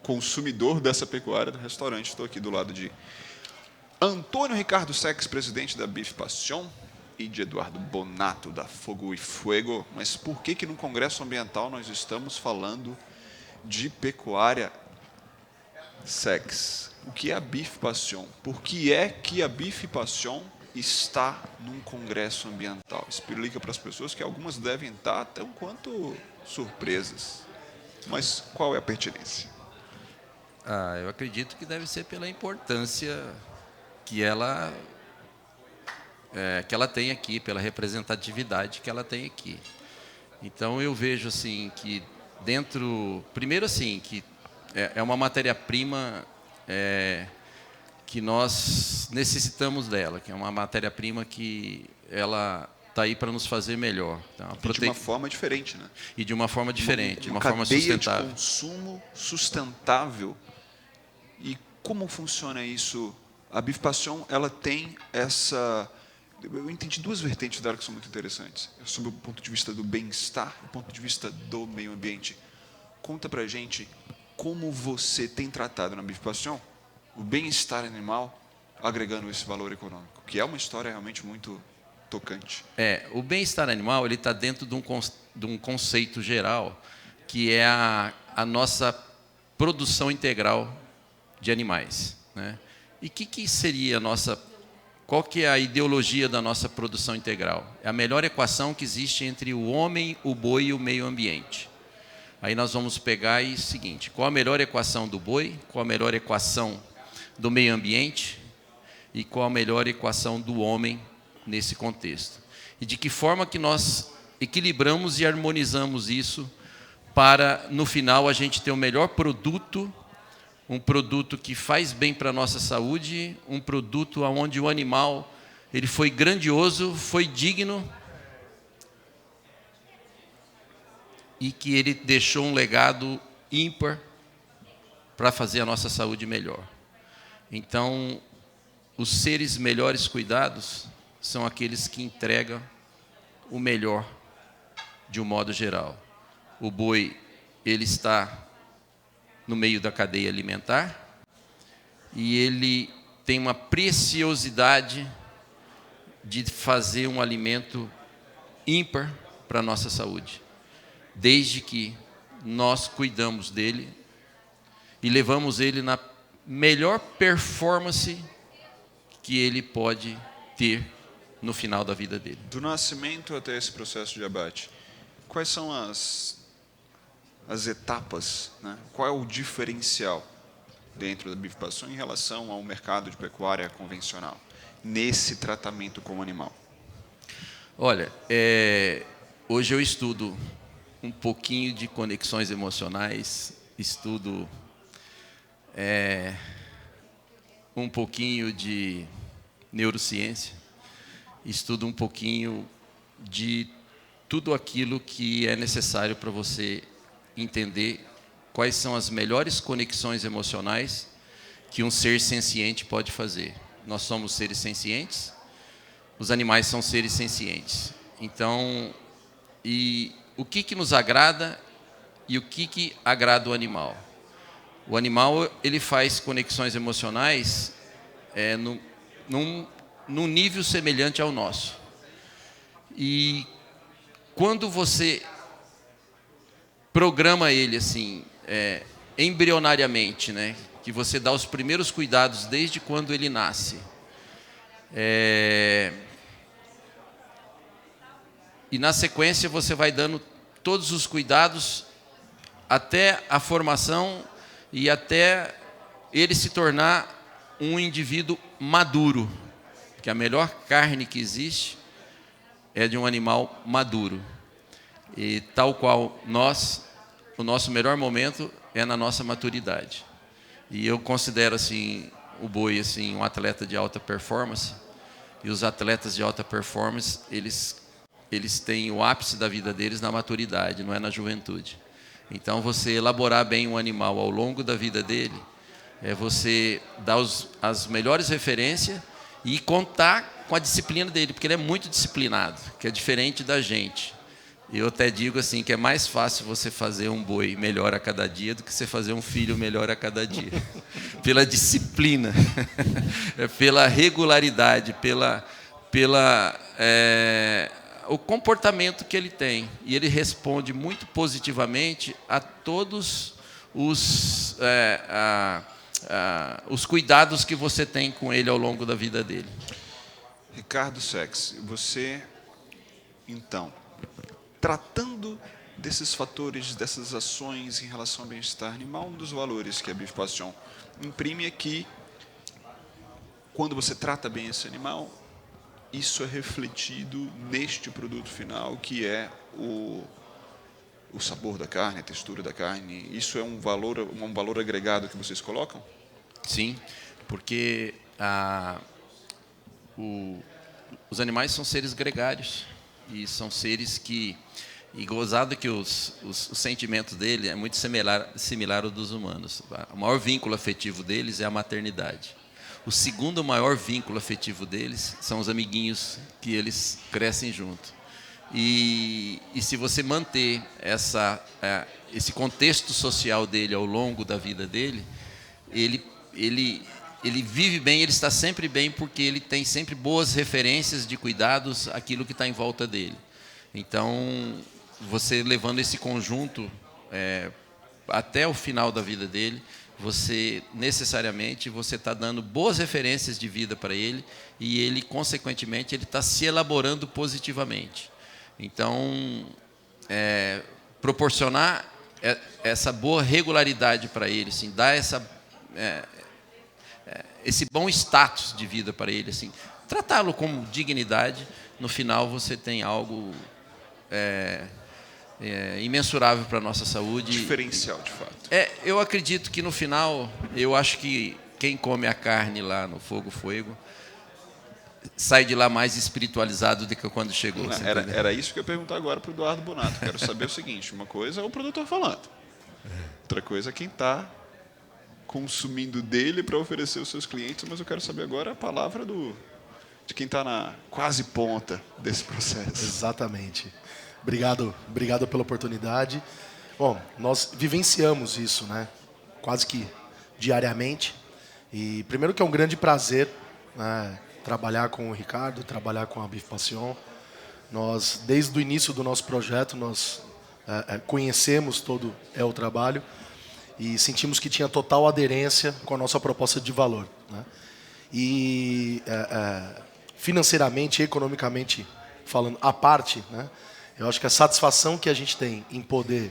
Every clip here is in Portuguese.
consumidor dessa pecuária do restaurante. Estou aqui do lado de Antônio Ricardo Sex, presidente da Beef Passion, e de Eduardo Bonato, da Fogo e Fuego. Mas por que no Congresso Ambiental nós estamos falando de pecuária Sex? O que é a Beef Passion? Por que é que a Beef Passion está num congresso ambiental? Explica para as pessoas que algumas devem estar até um quanto surpresas. Mas qual é a pertinência? Eu acredito que deve ser pela importância que ela tem aqui, pela representatividade que ela tem aqui. Então eu vejo assim que primeiro assim, que é uma matéria-prima que nós necessitamos dela, que é uma matéria-prima que ela está aí para nos fazer melhor. Então, de uma forma diferente, né? E de uma forma diferente, de uma forma cadeia sustentável. De consumo sustentável. E como funciona isso? A Beef Passion, ela tem essa... Eu entendi duas vertentes dela que são muito interessantes. Sob o ponto de vista do bem-estar e o ponto de vista do meio ambiente. Conta pra gente como você tem tratado na Beef Passion o bem-estar animal, agregando esse valor econômico, que é uma história realmente muito tocante. O bem-estar animal ele está dentro de um conceito geral, que é a nossa produção integral de animais, né? E que seria qual que é a ideologia da nossa produção integral? É a melhor equação que existe entre o homem, o boi e o meio ambiente. Aí nós vamos pegar o seguinte: qual a melhor equação do boi, qual a melhor equação do meio ambiente e qual a melhor equação do homem nesse contexto. E de que forma que nós equilibramos e harmonizamos isso para, no final, a gente ter o melhor produto, um produto que faz bem para a nossa saúde, um produto onde o animal ele foi grandioso, foi digno e que ele deixou um legado ímpar para fazer a nossa saúde melhor. Então, os seres melhores cuidados são aqueles que entregam o melhor de um modo geral. O boi, ele está no meio da cadeia alimentar e ele tem uma preciosidade de fazer um alimento ímpar para a nossa saúde, desde que nós cuidamos dele e levamos ele na melhor performance que ele pode ter no final da vida dele. Do nascimento até esse processo de abate, quais são as etapas, né? Qual é o diferencial dentro da Beef Passion em relação ao mercado de pecuária convencional, nesse tratamento com o animal? Olha, hoje eu estudo um pouquinho de conexões emocionais, estudo um pouquinho de neurociência, estudo um pouquinho de tudo aquilo que é necessário para você entender quais são as melhores conexões emocionais que um ser senciente pode fazer. Nós somos seres sencientes, os animais são seres sencientes. Então, o que nos agrada e o que agrada o animal? O animal ele faz conexões emocionais num nível semelhante ao nosso. E quando você programa ele assim, embrionariamente, né, que você dá os primeiros cuidados desde quando ele nasce, e na sequência você vai dando todos os cuidados até a formação e até ele se tornar um indivíduo maduro, que a melhor carne que existe é de um animal maduro. E tal qual o nosso melhor momento é na nossa maturidade. E eu considero assim o boi assim um atleta de alta performance, e os atletas de alta performance, eles têm o ápice da vida deles na maturidade, não é na juventude. Então, você elaborar bem um animal ao longo da vida dele, você dar as melhores referências e contar com a disciplina dele, porque ele é muito disciplinado, que é diferente da gente. Eu até digo assim que é mais fácil você fazer um boi melhor a cada dia do que você fazer um filho melhor a cada dia. Pela disciplina, pela regularidade, o comportamento que ele tem. E ele responde muito positivamente a todos os cuidados que você tem com ele ao longo da vida dele. Ricardo Sex, você, então, tratando desses fatores, dessas ações em relação ao bem-estar animal, um dos valores que a Bife Passion imprime é que, quando você trata bem esse animal, isso é refletido neste produto final, que é o sabor da carne, a textura da carne. Isso é um valor agregado que vocês colocam? Sim, porque os animais são seres gregários e são seres que... E gozado que os sentimentos dele é muito similar ao dos humanos. O maior vínculo afetivo deles é a maternidade. O segundo maior vínculo afetivo deles são os amiguinhos que eles crescem junto. E se você manter esse contexto social dele ao longo da vida dele, ele vive bem, ele está sempre bem, porque ele tem sempre boas referências de cuidados àquilo que está em volta dele. Então, você levando esse conjunto até o final da vida dele, você necessariamente está dando boas referências de vida para ele, e ele, consequentemente, ele está se elaborando positivamente. Então, proporcionar essa boa regularidade para ele, assim, dar esse bom status de vida para ele, assim, tratá-lo com dignidade, no final você tem algo imensurável para a nossa saúde. Diferencial, de fato. Eu acredito que no final, eu acho que quem come a carne lá no Fogo Fuego sai de lá mais espiritualizado do que quando chegou. Era isso que eu ia perguntar agora para o Eduardo Bonato. Quero saber o seguinte: uma coisa é o produtor falando, outra coisa é quem está consumindo dele para oferecer aos seus clientes, mas eu quero saber agora a palavra de quem está na quase ponta desse processo. Exatamente. Obrigado pela oportunidade. Bom, nós vivenciamos isso, né? Quase que diariamente. E primeiro que é um grande prazer, né, trabalhar com o Ricardo, trabalhar com a Bife Passion. Nós, desde o início do nosso projeto, nós conhecemos todo o trabalho e sentimos que tinha total aderência com a nossa proposta de valor, né? E financeiramente, economicamente falando, à parte, né, eu acho que a satisfação que a gente tem em poder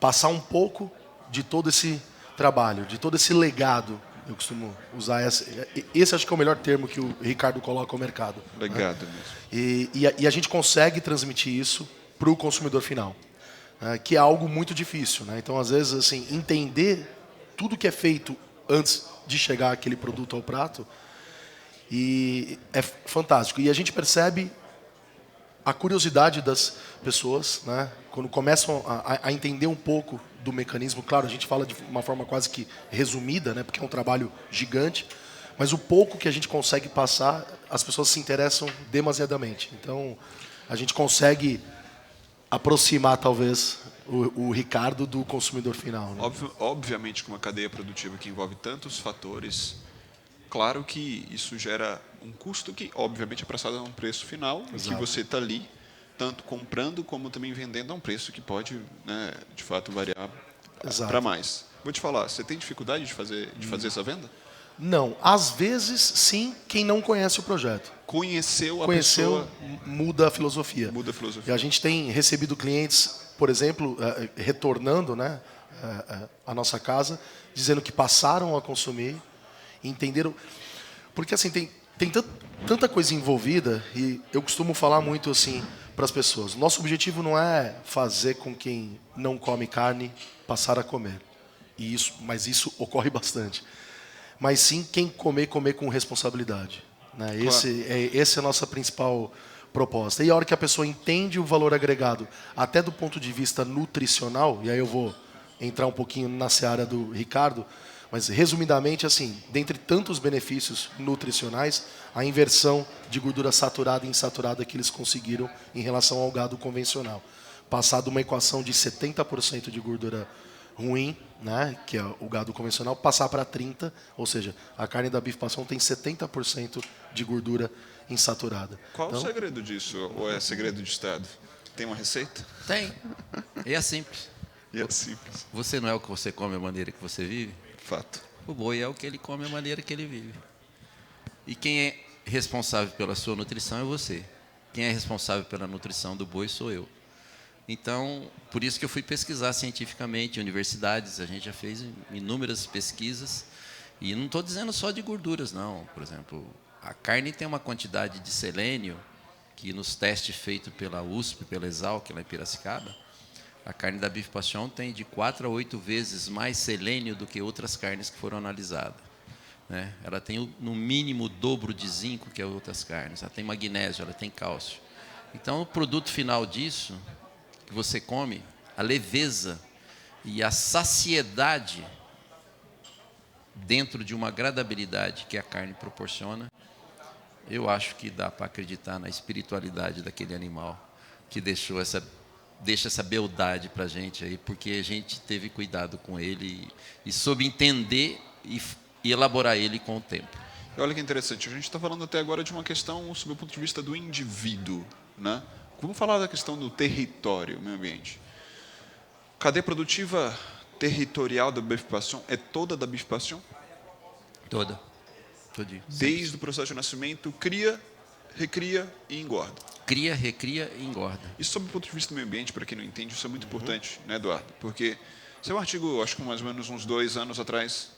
passar um pouco de todo esse trabalho, de todo esse legado, eu costumo usar esse acho que é o melhor termo que o Ricardo coloca ao mercado. Legado, né? mesmo. E a gente consegue transmitir isso para o consumidor final, né, que é algo muito difícil, né? Então, às vezes, assim, entender tudo que é feito antes de chegar aquele produto ao prato e é fantástico. E a gente percebe a curiosidade das pessoas, né, quando começam a entender um pouco do mecanismo. Claro, a gente fala de uma forma quase que resumida, né, porque é um trabalho gigante, mas o pouco que a gente consegue passar, as pessoas se interessam demasiadamente. Então, a gente consegue aproximar, talvez, o Ricardo do consumidor final, né? Obviamente, com uma cadeia produtiva que envolve tantos fatores, claro que isso gera um custo que, obviamente, é passado a um preço final, e que você está ali, tanto comprando como também vendendo a um preço que pode, né, de fato, variar para mais. Vou te falar, você tem dificuldade de fazer essa venda? Não. Às vezes, sim, quem não conhece o projeto. Conheceu, pessoa... muda a filosofia. Muda a filosofia. E a gente tem recebido clientes, por exemplo, retornando, né, à nossa casa, dizendo que passaram a consumir, entenderam. Porque assim, tem tanta coisa envolvida, e eu costumo falar muito assim para as pessoas. Nosso objetivo não é fazer com quem não come carne passar a comer. Mas isso ocorre bastante. Mas sim quem comer com responsabilidade, né? Claro. Essa é a nossa principal proposta. E a hora que a pessoa entende o valor agregado, até do ponto de vista nutricional, e aí eu vou entrar um pouquinho na seara do Ricardo, mas resumidamente, assim, dentre tantos benefícios nutricionais, a inversão de gordura saturada e insaturada que eles conseguiram em relação ao gado convencional. passar de uma equação de 70% de gordura ruim, né, que é o gado convencional, passar para 30%, ou seja, a carne da Beef Passion tem 70% de gordura insaturada. Qual Então, o segredo disso? Ou é segredo de Estado? Tem uma receita? Tem. E é simples. E é simples. Você não é o que você come, a maneira que você vive? Fato. O boi é o que ele come, a maneira que ele vive. E quem é responsável pela sua nutrição é você. Quem é responsável pela nutrição do boi sou eu. Então, por isso que eu fui pesquisar cientificamente em universidades. A gente já fez inúmeras pesquisas. E não estou dizendo só de gorduras, não. Por exemplo, a carne tem uma quantidade de selênio que nos testes feitos pela USP, pela Exalc, lá em Piracicaba, a carne da Beef Passion tem de 4 a 8 vezes mais selênio do que outras carnes que foram analisadas. Né? Ela tem, no mínimo, o dobro de zinco que as outras carnes. Ela tem magnésio, ela tem cálcio. Então, o produto final disso, que você come, a leveza e a saciedade dentro de uma agradabilidade que a carne proporciona, eu acho que dá para acreditar na espiritualidade daquele animal que deixa essa beldade para a gente aí, porque a gente teve cuidado com ele e soube entender e elaborar ele com o tempo. E olha que interessante, a gente está falando até agora de uma questão sob o ponto de vista do indivíduo, né? Vamos falar da questão do território, meio ambiente. Cadeia produtiva territorial da Beef Passion é toda da Beef Passion? Toda. Todinho. Desde o processo de nascimento, cria, recria e engorda. Cria, recria e engorda. Isso, sob o ponto de vista do meio ambiente, para quem não entende, isso é muito importante, né, Eduardo? Porque saiu um artigo, acho que mais ou menos uns 2 anos atrás,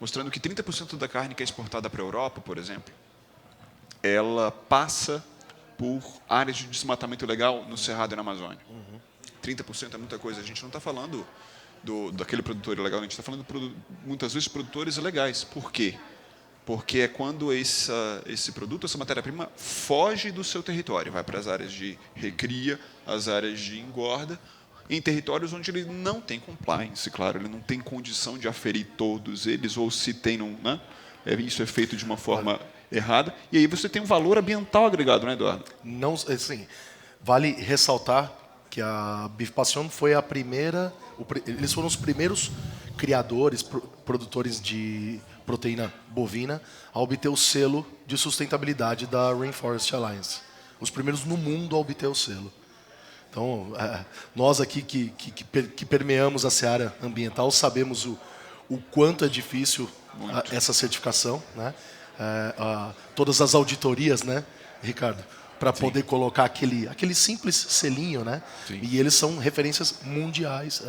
mostrando que 30% da carne que é exportada para a Europa, por exemplo, ela passa por áreas de desmatamento ilegal no Cerrado e na Amazônia. 30% é muita coisa. A gente não está falando daquele produtor ilegal, a gente está falando muitas vezes de produtores ilegais. Por quê? Porque é quando esse produto, essa matéria-prima, foge do seu território, vai para as áreas de recria, as áreas de engorda, em territórios onde ele não tem compliance, claro, ele não tem condição de aferir todos eles, ou se tem, não, né? Isso é feito de uma forma errada, e aí você tem um valor ambiental agregado, né, Eduardo? não, assim, vale ressaltar que a Beef Passion foi a primeira, eles foram os primeiros criadores, produtores de proteína bovina a obter o selo de sustentabilidade da Rainforest Alliance. Os primeiros no mundo a obter o selo. Então, nós aqui que permeamos a seara ambiental sabemos o quanto é difícil essa certificação, né? Todas as auditorias, né, Ricardo, para poder colocar aquele simples selinho, né? Sim. E eles são referências mundiais,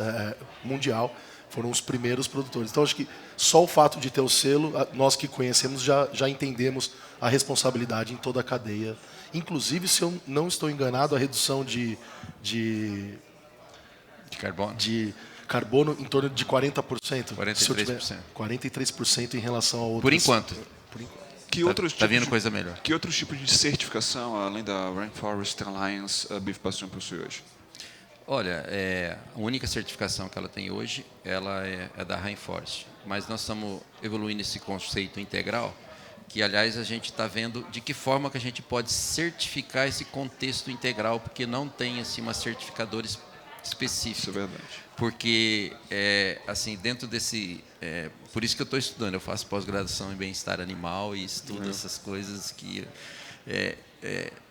mundial. Foram os primeiros produtores. Então, acho que só o fato de ter o selo, nós que conhecemos já entendemos a responsabilidade em toda a cadeia. Inclusive, se eu não estou enganado, a redução de carbono. de carbono em torno de 40%. 43%. 43% em relação a outros. Por enquanto. Que outros Tá tipos vindo coisa melhor. Que outros tipos de certificação, além da Rainforest Alliance, a Beef Passion possui hoje? Olha, a única certificação que ela tem hoje, ela é da Rainforest. Mas nós estamos evoluindo esse conceito integral, que, aliás, a gente está vendo de que forma que a gente pode certificar esse contexto integral, porque não tem assim, uma certificadora específica. Isso é verdade. Porque, assim, dentro desse... por isso que eu estou estudando, eu faço pós-graduação em bem-estar animal e estudo essas coisas que...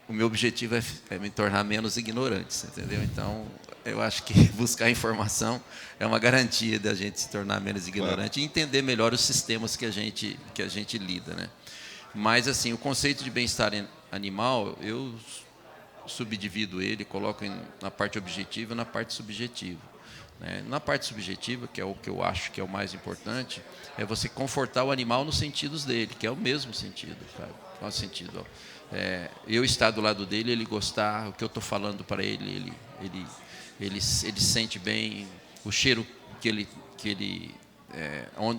o meu objetivo é me tornar menos ignorante, entendeu? Então, eu acho que buscar informação é uma garantia da gente se tornar menos ignorante e entender melhor os sistemas que a gente lida, né? Mas, assim, o conceito de bem-estar animal, eu subdivido ele, coloco na parte objetiva e na parte subjetiva. Né? Na parte subjetiva, que é o que eu acho que é o mais importante, é você confortar o animal nos sentidos dele, que é o mesmo sentido, cara. Qual o sentido? Eu estar do lado dele, ele gostar, o que eu estou falando para ele, ele sente bem, o cheiro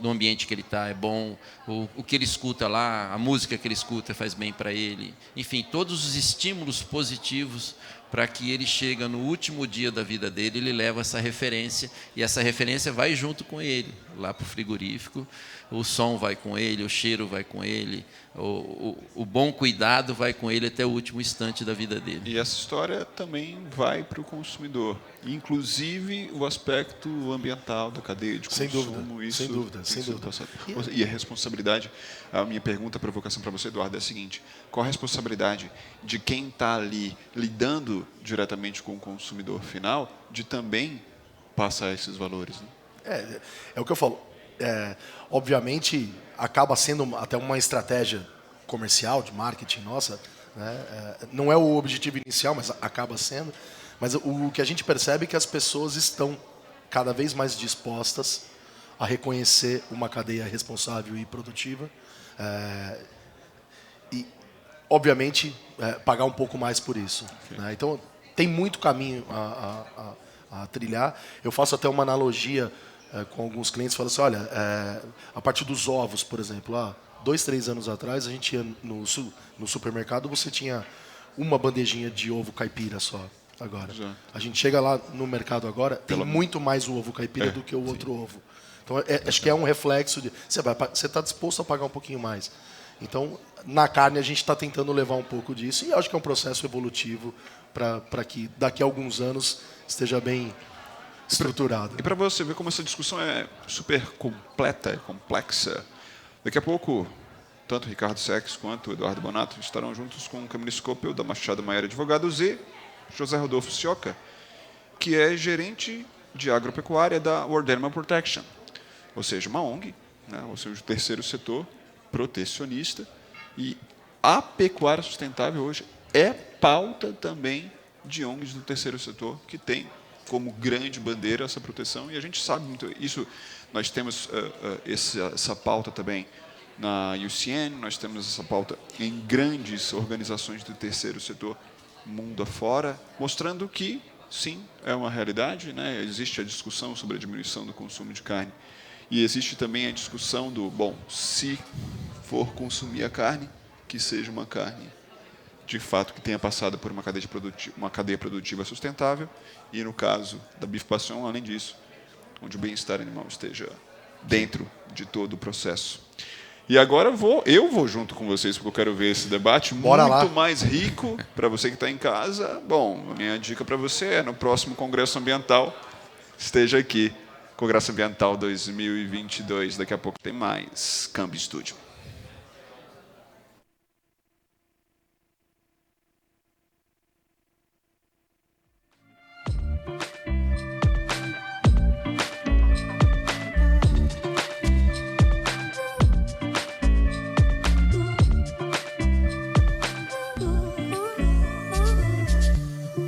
no ambiente que ele está é bom, o que ele escuta lá, a música que ele escuta faz bem para ele. Enfim, todos os estímulos positivos para que ele chega no último dia da vida dele, ele leva essa referência e essa referência vai junto com ele. lá para o frigorífico, o som vai com ele, o cheiro vai com ele, o bom cuidado vai com ele até o último instante da vida dele. E essa história também vai para o consumidor, inclusive o aspecto ambiental da cadeia de Sem consumo. dúvida, Isso sem dúvida, tem sem sido dúvida. passado. E a responsabilidade, a minha pergunta, a provocação para você, Eduardo, é a seguinte: qual a responsabilidade de quem está ali lidando diretamente com o consumidor final de também passar esses valores? Né? É o que eu falo. Obviamente, acaba sendo até uma estratégia comercial, de marketing nossa. Né? Não é o objetivo inicial, mas acaba sendo. Mas o que a gente percebe é que as pessoas estão cada vez mais dispostas a reconhecer uma cadeia responsável e produtiva. E, obviamente, pagar um pouco mais por isso. Né? Então, tem muito caminho a trilhar. Eu faço até uma analogia com alguns clientes, falo assim, olha, a partir dos ovos, por exemplo, 2, 3 anos atrás, a gente ia no supermercado, você tinha uma bandejinha de ovo caipira só. Agora, a gente chega lá no mercado agora, tem muito mais o ovo caipira do que o outro ovo. Então, acho que é um reflexo de você está disposto a pagar um pouquinho mais. Então, na carne, a gente está tentando levar um pouco disso, e acho que é um processo evolutivo para que daqui a alguns anos esteja bem estruturado. E para você ver como essa discussão é super completa, é complexa, daqui a pouco, tanto Ricardo Sex quanto o Eduardo Bonato estarão juntos com o Camilo Scopel, da Machado Maior Advogados, e José Rodolfo Sioca, que é gerente de agropecuária da World Animal Protection, ou seja, uma ONG, né, ou seja, o terceiro setor protecionista, e a pecuária sustentável hoje é pauta também de ONGs do terceiro setor, que tem como grande bandeira essa proteção, e a gente sabe muito isso. Nós temos essa pauta também na UCN, nós temos essa pauta em grandes organizações do terceiro setor mundo afora, mostrando que, sim, é uma realidade, né? Existe a discussão sobre a diminuição do consumo de carne, e existe também a discussão do, se for consumir a carne, que seja uma carne de fato que tenha passado por uma cadeia produtiva sustentável, e no caso da Beef Passion, além disso, onde o bem-estar animal esteja dentro de todo o processo. E agora eu vou junto com vocês, porque eu quero ver esse debate muito mais rico para você que está em casa. Bom, a minha dica para você é, no próximo Congresso Ambiental, esteja aqui, Congresso Ambiental 2022, daqui a pouco tem mais Câmbio Estúdio.